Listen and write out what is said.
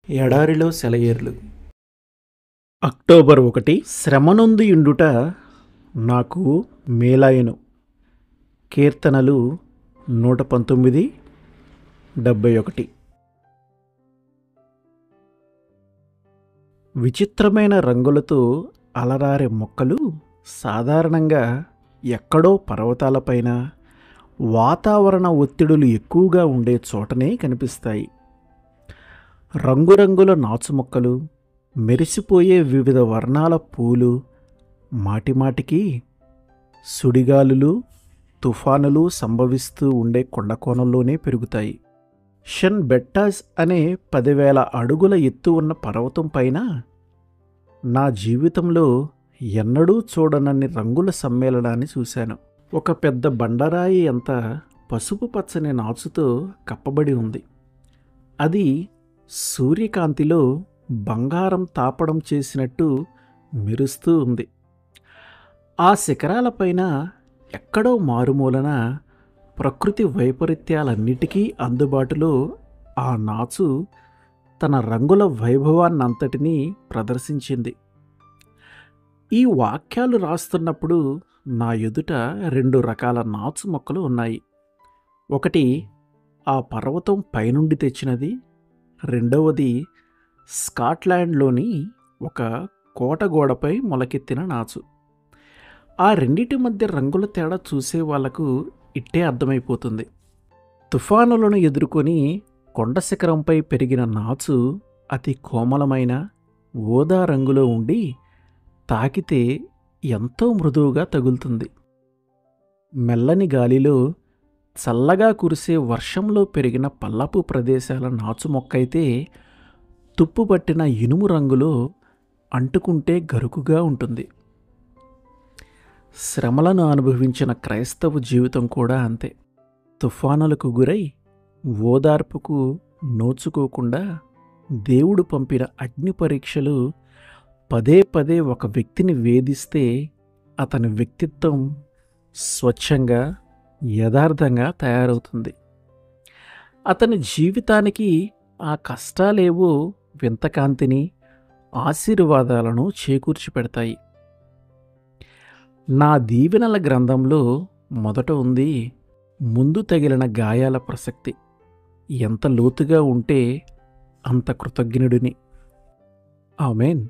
ఎడారిలో సెలయేర్లు. అక్టోబర్ 1. శ్రమనొంది యుండుట నాకు మేలాయెను. కీర్తనలు 119, 71. విచిత్రమైన రంగులతో అలరారే మొక్కలు సాధారణంగా ఎక్కడో పర్వతాలపైన వాతావరణ ఒత్తిడులు ఎక్కువగా ఉండే చోటనే కనిపిస్తాయి. రంగురంగుల నాచు మొక్కలు, మెరిసిపోయే వివిధ వర్ణాల పూలు మాటిమాటికి సుడిగాలులు, తుఫానులు సంభవిస్తూ ఉండే కొండకోణంలోనే పెరుగుతాయి. షన్ బెట్టాస్ అనే 10,000 అడుగుల ఎత్తు ఉన్న పర్వతం పైన నా జీవితంలో ఎన్నడూ చూడనన్ని రంగుల సమ్మేళనాన్ని చూశాను. ఒక పెద్ద బండరాయి అంత పసుపు పచ్చని నాచుతో కప్పబడి ఉంది. అది సూర్యకాంతిలో బంగారం తాపడం చేసినట్టు మెరుస్తూ ఉంది. ఆ శిఖరాలపైన ఎక్కడో మారుమూలన ప్రకృతి వైపరీత్యాలన్నిటికీ అందుబాటులో ఆ నాచు తన రంగుల వైభవాన్నంతటినీ ప్రదర్శించింది. ఈ వాక్యాలు రాస్తున్నప్పుడు నా ఎదుట 2 రకాల నాచు మొక్కలు ఉన్నాయి. ఒకటి ఆ పర్వతం పైనుండి తెచ్చినది, రెండవది స్కాట్లాండ్లోని ఒక కోటగోడపై మొలకెత్తిన నాచు. ఆ రెండిటి మధ్య రంగుల తేడా చూసే వాళ్లకు ఇట్టే అర్థమైపోతుంది. తుఫానులను ఎదుర్కొని కొండ శిఖరంపై పెరిగిన నాచు అతి కోమలమైన ఊదా రంగులో ఉండి తాకితే ఎంతో మృదువుగా తగులుతుంది. మెల్లని గాలిలో చల్లగా కురిసే వర్షంలో పెరిగిన పల్లపు ప్రదేశాల నాచు మొక్కైతే తుప్పుపట్టిన ఇనుము రంగులో అంటుకుంటే గరుకుగా ఉంటుంది. శ్రమలను అనుభవించిన క్రైస్తవ జీవితం కూడా అంతే. తుఫానులకు గురై ఓదార్పుకు నోచుకోకుండా దేవుడు పంపిన అగ్ని పరీక్షలు పదే పదే ఒక వ్యక్తిని వేధిస్తే అతని వ్యక్తిత్వం స్వచ్ఛంగా, యథార్థంగా తయారవుతుంది. అతని జీవితానికి ఆ కష్టాలేవో వింతకాంతిని, ఆశీర్వాదాలను చేకూర్చి పెడతాయి. నా దీవెనల గ్రంథంలో మొదట ఉంది ముందు తగిలిన గాయాల ప్రసక్తి. ఎంత లోతుగా ఉంటే అంత కృతజ్ఞుడిని. ఆమేన్.